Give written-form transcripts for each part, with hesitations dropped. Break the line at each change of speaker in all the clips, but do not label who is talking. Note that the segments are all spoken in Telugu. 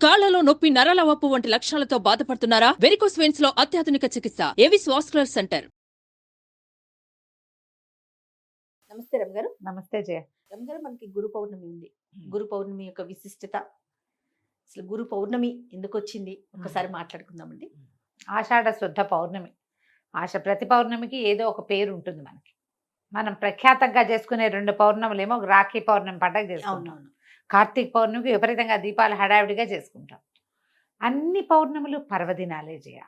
కాళ్లలో నొప్పి, నరాల వాపు వంటి లక్షణాలతో బాధపడుతున్నారా? వెరికోస్ వెయిన్స్ లో అత్యాధునిక చికిత్స ఏవిస్ వాస్కులర్ సెంటర్.
నమస్తే రమ్ గారు.
నమస్తే జయ.
రమ్ గారు, మనకి గురు పౌర్ణమి ఉంది. గురు పౌర్ణమి యొక్క విశిష్టత, అసలు గురు పౌర్ణమి ఎందుకు వచ్చింది ఒకసారి మాట్లాడుకుందామండి.
ఆషాఢ శుద్ధ పౌర్ణమి. ప్రతి పౌర్ణమికి ఏదో ఒక పేరు ఉంటుంది మనకి. మనం ప్రఖ్యాతంగా చేసుకునే 2 పౌర్ణములేమో రాఖీ పౌర్ణమి పండుగ చేసుకుంటాం.
అవునవును.
కార్తీక పౌర్ణమికి విపరీతంగా దీపాలు హడావిడిగా చేసుకుంటాం. అన్ని పౌర్ణములు పర్వదినాలే జయ.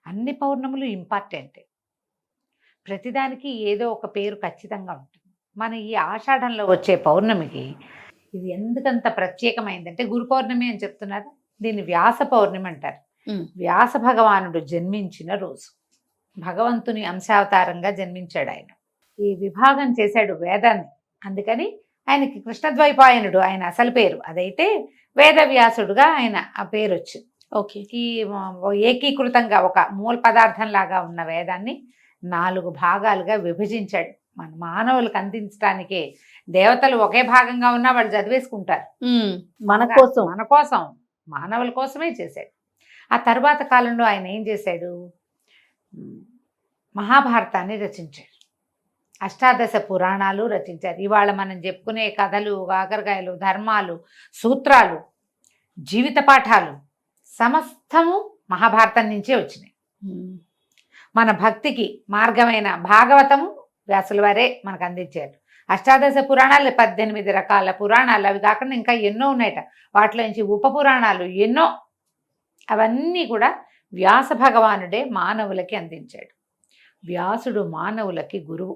అన్ని పౌర్ణములు ఇంపార్టెంటే. ప్రతిదానికి ఏదో ఒక పేరు ఖచ్చితంగా ఉంటుంది. మన ఈ ఆషాఢంలో వచ్చే పౌర్ణమికి ఇది ఎందుకంత ప్రత్యేకమైందంటే, గురు పౌర్ణమి అని చెప్తున్నారు, దీన్ని వ్యాస పౌర్ణమి అంటారు. వ్యాస భగవానుడు జన్మించిన రోజు. భగవంతుని అంశావతారంగా జన్మించాడు ఆయన. ఈ విభాగం చేశాడు వేదాన్ని. అందుకని ఆయనకి కృష్ణద్వైపాయనుడు ఆయన అసలు పేరు. అదైతే వేదవ్యాసుడుగా ఆయన ఆ పేరు వచ్చింది.
ఓకే.
ఈ ఏకీకృతంగా ఒక మూల పదార్థం లాగా ఉన్న వేదాన్ని 4 భాగాలుగా విభజించాడు. మన మానవులకు అందించడానికే. దేవతలు ఒకే భాగంగా ఉన్నా వాళ్ళు చదివేసుకుంటారు.
మన కోసం
మానవుల కోసమే చేశాడు. ఆ తర్వాత కాలంలో ఆయన ఏం చేశాడు? మహాభారతాన్ని రచించాడు. అష్టాదశ పురాణాలు రచించారు. ఇవాళ మనం చెప్పుకునే కథలు, కాకరకాయలు, ధర్మాలు, సూత్రాలు, జీవిత పాఠాలు సమస్తము మహాభారతం నుంచే వచ్చినాయి. మన భక్తికి మార్గమైన భాగవతము వ్యాసుల వారే మనకు అందించారు. అష్టాదశ పురాణాలు 18 రకాల పురాణాలు, అవి కాకుండా ఇంకా ఎన్నో ఉన్నాయట. వాటిలో నుంచి ఉప పురాణాలు ఎన్నో. అవన్నీ కూడా వ్యాస భగవానుడే మానవులకి అందించాడు. వ్యాసుడు మానవులకి గురువు.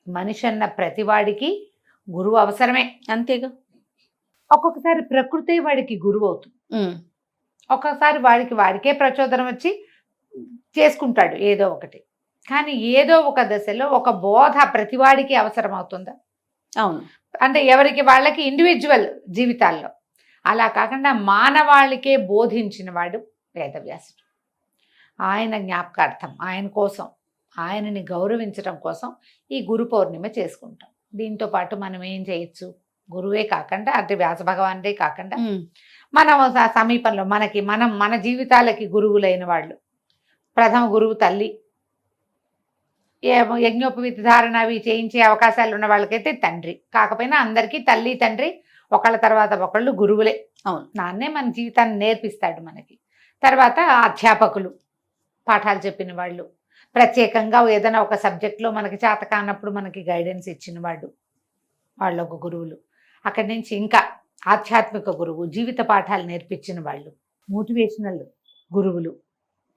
మనిషి అన్న ప్రతివాడికి గురువు అవసరమే.
అంతేగా.
ఒక్కొక్కసారి ప్రకృతి వాడికి గురువు అవుతుంది. ఒక్కొక్కసారి వాడికే ప్రచోదనం వచ్చి చేసుకుంటాడు ఏదో ఒకటి. కానీ ఏదో ఒక దశలో ఒక బోధ ప్రతివాడికి అవసరం అవుతుందా?
అవును.
అంటే ఎవరికి వాళ్ళకి ఇండివిజువల్ జీవితాల్లో. అలా కాకుండా మానవాళికే బోధించిన వాడు వేదవ్యాసుడు. ఆయన జ్ఞాపకార్థం, ఆయన కోసం, ఆయనని గౌరవించడం కోసం ఈ గురు పౌర్ణిమ చేసుకుంటాం. దీంతో పాటు మనం ఏం చేయొచ్చు? గురువే కాకుండా, అంటే వ్యాస భగవానుడే కాకుండా మన సమీపంలో మన జీవితాలకి గురువులైన వాళ్ళు. ప్రథమ గురువు తల్లి. యజ్ఞోపవీత ధారణ అవి చేయించే అవకాశాలు ఉన్న వాళ్ళకైతే తండ్రి. కాకపోయినా అందరికీ తల్లి తండ్రి ఒకళ్ళ తర్వాత ఒకళ్ళు గురువులే.
అవును.
నాన్నే మన జీవితాన్ని నేర్పిస్తాడు మనకి. తర్వాత అధ్యాపకులు, పాఠాలు చెప్పిన వాళ్ళు, ప్రత్యేకంగా ఏదైనా ఒక సబ్జెక్ట్లో మనకి చేత కానప్పుడు మనకి గైడెన్స్ ఇచ్చిన వాళ్ళు ఒక గురువులు. అక్కడి నుంచి ఇంకా ఆధ్యాత్మిక గురువు, జీవిత పాఠాలు నేర్పించిన వాళ్ళు, మోటివేషనల్ గురువులు.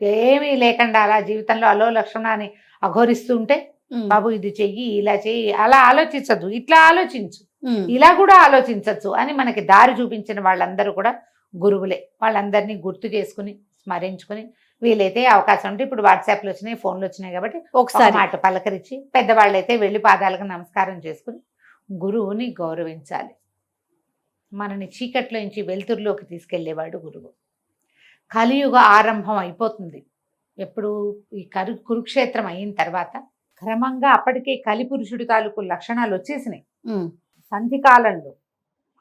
ఏమీ లేకుండా అలా జీవితంలో అలో లక్షణాన్ని అఘోరిస్తూ ఉంటే, బాబు ఇది చెయ్యి, ఇలా చెయ్యి, అలా ఆలోచించద్దు, ఇట్లా ఆలోచించు, ఇలా కూడా ఆలోచించచ్చు అని మనకి దారి చూపించిన వాళ్ళందరూ కూడా గురువులే. వాళ్ళందరినీ గుర్తు చేసుకుని స్మరించుకుని, వీలైతే అవకాశం ఉంటే, ఇప్పుడు వాట్సాప్లు వచ్చినాయి, ఫోన్లు వచ్చినాయి కాబట్టి ఒకసారి మాట పలకరించి, పెద్దవాళ్ళైతే వెళ్ళి పాదాలకు నమస్కారం చేసుకుని గురువుని గౌరవించాలి. మనని చీకట్లో నుంచి వెలుతురులోకి తీసుకెళ్లేవాడు గురువు. కలియుగ ఆరంభం అయిపోతుంది. ఎప్పుడు ఈ కురుక్షేత్రం అయిన తర్వాత క్రమంగా అప్పటికే కలిపురుషుడి తాలూకు లక్షణాలు వచ్చేసినాయి సంధికాలంలో.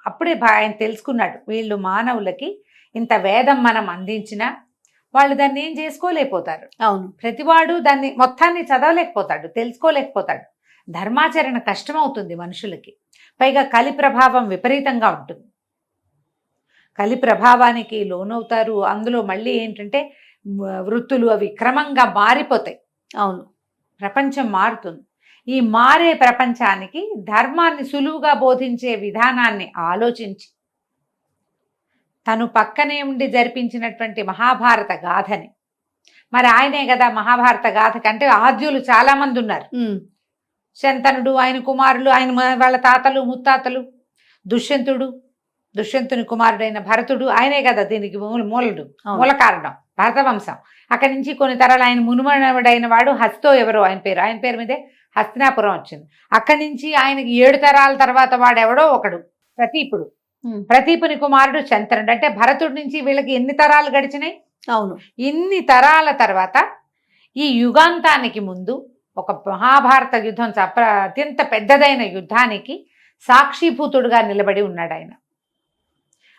అప్పుడే ఆయన తెలుసుకున్నాడు, వీళ్ళు మానవులకి ఇంత వేదం మనం అందించినా వాళ్ళు దాన్ని ఏం చేసుకోలేకపోతారు.
అవును.
ప్రతివాడు దాన్ని మొత్తాన్ని చదవలేకపోతాడు, తెలుసుకోలేకపోతాడు. ధర్మాచరణ కష్టమవుతుంది మనుషులకి. పైగా కలి ప్రభావం విపరీతంగా ఉంటుంది. కలి ప్రభావానికి లోనవుతారు. అందులో మళ్ళీ ఏంటంటే వృత్తులు అవి క్రమంగా మారిపోతాయి.
అవును.
ప్రపంచం మారుతుంది. ఈ మారే ప్రపంచానికి ధర్మాన్ని సులువుగా బోధించే విధానాన్ని ఆలోచించి తను పక్కనే ఉండి జరిపించినటువంటి మహాభారత గాథని, మరి ఆయనే కదా మహాభారత గాథ కంటే ఆద్యులు చాలామంది ఉన్నారు. శంతనుడు, ఆయన కుమారులు, ఆయన వాళ్ళ తాతలు ముత్తాతలు, దుష్యంతుని కుమారుడైన భరతుడు, ఆయనే కదా దీనికి మూల కారణం, భరత వంశం. అక్కడి నుంచి కొన్ని తరాలు ఆయన మునుమనుడైన వాడు హస్తో, ఎవరో ఆయన పేరు మీదే హస్తినాపురం వచ్చింది. అక్కడి నుంచి ఆయనకి 7 తరాల తర్వాత వాడెవడో ఒకడు ప్రతీపుడు. ప్రతీపుని కుమారుడు శంతనుడు. అంటే భరతుడి నుంచి వీళ్ళకి ఎన్ని తరాలు గడిచినాయి?
అవును.
ఇన్ని తరాల తర్వాత ఈ యుగాంతానికి ముందు ఒక మహాభారత యుద్ధం, అత్యంత పెద్దదైన యుద్ధానికి సాక్షిభూతుడుగా నిలబడి ఉన్నాడు ఆయన.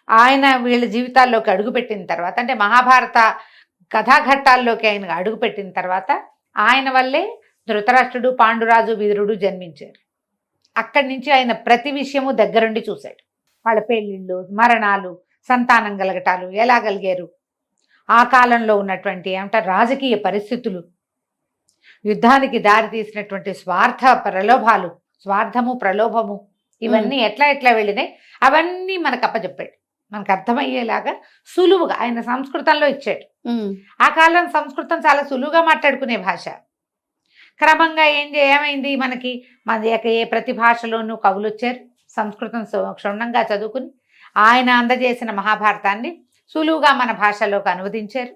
ఆయన వీళ్ళ జీవితాల్లోకి అడుగుపెట్టిన తర్వాత, అంటే మహాభారత కథాఘట్టాల్లోకి ఆయన అడుగుపెట్టిన తర్వాత ఆయన వల్లే ధృతరాష్ట్రుడు, పాండురాజు, వీరుడు జన్మించారు. అక్కడి నుంచి ఆయన ప్రతి విషయము దగ్గరుండి చూశాడు. వాళ్ళ పెళ్ళిళ్ళు, మరణాలు, సంతానం కలగటాలు ఎలా కలిగారు, ఆ కాలంలో ఉన్నటువంటి ఏమంటారు రాజకీయ పరిస్థితులు, యుద్ధానికి దారి తీసినటువంటి ప్రలోభాలు, స్వార్థము ప్రలోభము, ఇవన్నీ ఎట్లా వెళ్ళినాయి అవన్నీ మనకు అప్పచెప్పాడు. మనకు అర్థమయ్యేలాగా సులువుగా ఆయన సంస్కృతంలో ఇచ్చాడు. ఆ కాలం సంస్కృతం చాలా సులువుగా మాట్లాడుకునే భాష. క్రమంగా ఏమైంది మనకి, మన ఏ ప్రతి భాషలోనూ కవులు వచ్చారు, సంస్కృతం క్షుణ్ణంగా చదువుకుని ఆయన అందజేసిన మహాభారతాన్ని సులువుగా మన భాషలోకి అనువదించారు.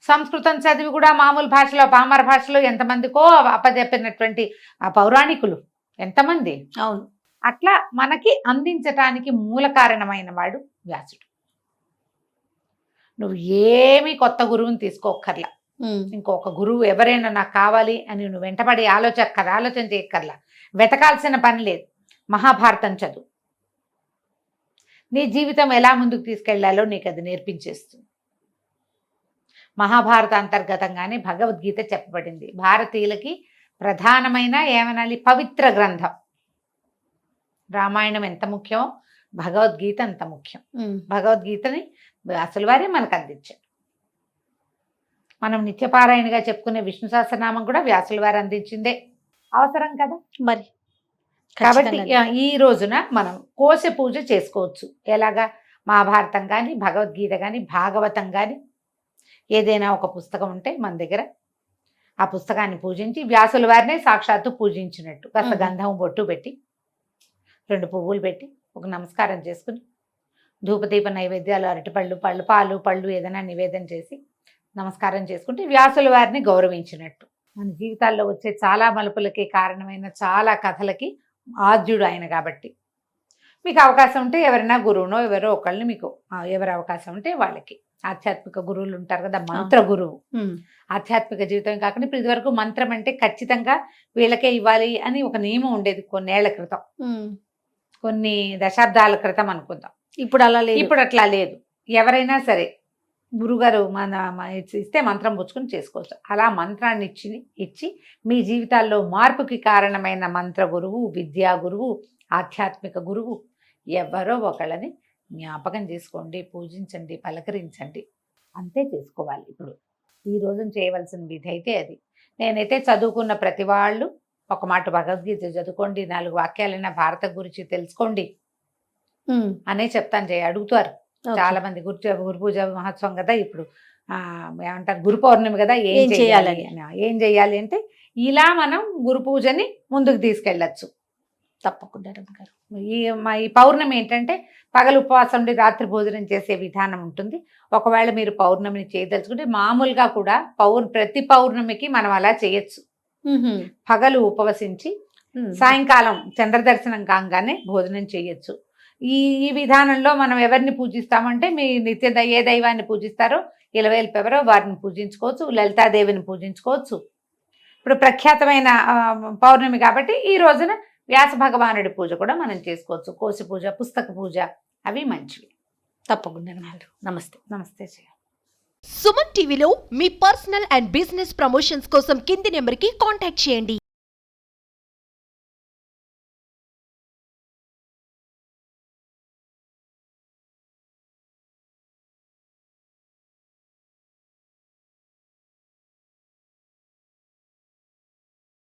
సంస్కృతం చదివి కూడా మామూలు భాషలో, పామర భాషలో ఎంతమందికో అప్పచెప్పినటువంటి ఆ పౌరాణికులు ఎంతమంది.
అవును.
అట్లా మనకి అందించటానికి మూల కారణమైన వాడు వ్యాసుడు. నువ్వు ఏమీ కొత్త గురువుని తీసుకోక్కర్లా, ఇంకొక గురువు ఎవరైనా నాకు కావాలి అని నువ్వు వెంటపడి ఆలోచన చేయక్కర్లా, వెతకాల్సిన పని లేదు. మహాభారతం చదువు, నీ జీవితం ఎలా ముందుకు తీసుకెళ్లాలో నీకు అది నేర్పించేస్తుంది. మహాభారత అంతర్గతంగానే భగవద్గీత చెప్పబడింది. భారతీయులకి ప్రధానమైన ఏమనాలి పవిత్ర గ్రంథం. రామాయణం ఎంత ముఖ్యమో భగవద్గీత అంత ముఖ్యం. భగవద్గీతని అసలు వారే మనకు అందించారు. మనం నిత్యపారాయణగా చెప్పుకునే విష్ణు సహస్రనామం కూడా వ్యాసుల వారు అందించిందే. అవసరం కదా
మరి.
కాబట్టి ఈ రోజున మనం కోశ పూజ చేసుకోవచ్చు. ఎలాగా, మహాభారతం కానీ, భగవద్గీత కానీ, భాగవతం కానీ, ఏదైనా ఒక పుస్తకం ఉంటే మన దగ్గర ఆ పుస్తకాన్ని పూజించి వ్యాసుల వారినే సాక్షాత్తు పూజించినట్టు కాస్త గంధం బొట్టు పెట్టి 2 పువ్వులు పెట్టి ఒక నమస్కారం చేసుకుని ధూపదీప నైవేద్యాలు, అరటిపళ్ళు, పళ్ళు ఏదైనా నివేదన చేసి నమస్కారం చేసుకుంటే వ్యాసుల వారిని గౌరవించినట్టు. మన జీవితాల్లో వచ్చే చాలా మలుపులకి కారణమైన చాలా కథలకి ఆద్యుడు ఆయన. కాబట్టి మీకు అవకాశం ఉంటే ఎవరైనా గురువునో ఎవరో ఒకళ్ళని, మీకు ఎవరి అవకాశం ఉంటే వాళ్ళకి, ఆధ్యాత్మిక గురువులు ఉంటారు కదా, మంత్ర గురువు, ఆధ్యాత్మిక జీవితం కాకుండా ఇప్పుడు ఇదివరకు మంత్రం అంటే ఖచ్చితంగా వీళ్ళకే ఇవ్వాలి అని ఒక నియమం ఉండేది కొన్నేళ్ల క్రితం, కొన్ని దశాబ్దాల క్రితం అనుకుందాం.
ఇప్పుడు అలా లేదు.
ఇప్పుడు అట్లా లేదు. ఎవరైనా సరే గురుగారు ఇస్తే మంత్రం పుచ్చుకుని చేసుకోవచ్చు. అలా మంత్రాన్ని ఇచ్చి మీ జీవితాల్లో మార్పుకి కారణమైన మంత్ర గురువు, విద్యా గురువు, ఆధ్యాత్మిక గురువు ఎవరో ఒకళ్ళని జ్ఞాపకం చేసుకోండి, పూజించండి, పలకరించండి. అంతే చేసుకోవాలి. ఇప్పుడు ఈ రోజున చేయవలసిన విధి అయితే అది. నేనైతే చదువుకున్న ప్రతి వాళ్ళు ఒక మాట భగవద్గీత చదువుకోండి, 4 వాక్యాలైనా భారత గురించి తెలుసుకోండి అనే చెప్తాను. అడుగుతారు చాలా మంది, గురు పూజ మహోత్సవం కదా ఇప్పుడు, ఏమంటారు గురు పౌర్ణమి కదా, ఏం చేయాలి అంటే ఇలా మనం గురు పూజని ముందుకు తీసుకెళ్ళచ్చు.
తప్పకుండా
ఈ పౌర్ణమి ఏంటంటే పగలు ఉపవాసం ఉండి రాత్రి భోజనం చేసే విధానం ఉంటుంది. ఒకవేళ మీరు పౌర్ణమిని చేయదలుచుకుంటే మామూలుగా కూడా ప్రతి పౌర్ణమికి మనం అలా చేయొచ్చు. పగలు ఉపవసించి సాయంకాలం చంద్రదర్శనం కాగానే భోజనం చేయొచ్చు. ఈ విధానంలో మనం ఎవరిని పూజిస్తామంటే మీ ఏ దైవాన్ని పూజిస్తారో, ఇలవేల్పు ఎవరో వారిని పూజించుకోవచ్చు, లలితాదేవిని పూజించుకోవచ్చు. ఇప్పుడు ప్రఖ్యాతమైన పౌర్ణమి కాబట్టి ఈ రోజున వ్యాస భగవానుడి పూజ కూడా మనం చేసుకోవచ్చు. కోశ పూజ, పుస్తక పూజ అవి మంచివి.
తప్పకుండా. నమస్తే.
నమస్తే.
సుమన్ టీవీలో మీ పర్సనల్ అండ్ బిజినెస్ ప్రమోషన్స్ కోసం కింది నెంబర్కి కాంటాక్ట్ చేయండి.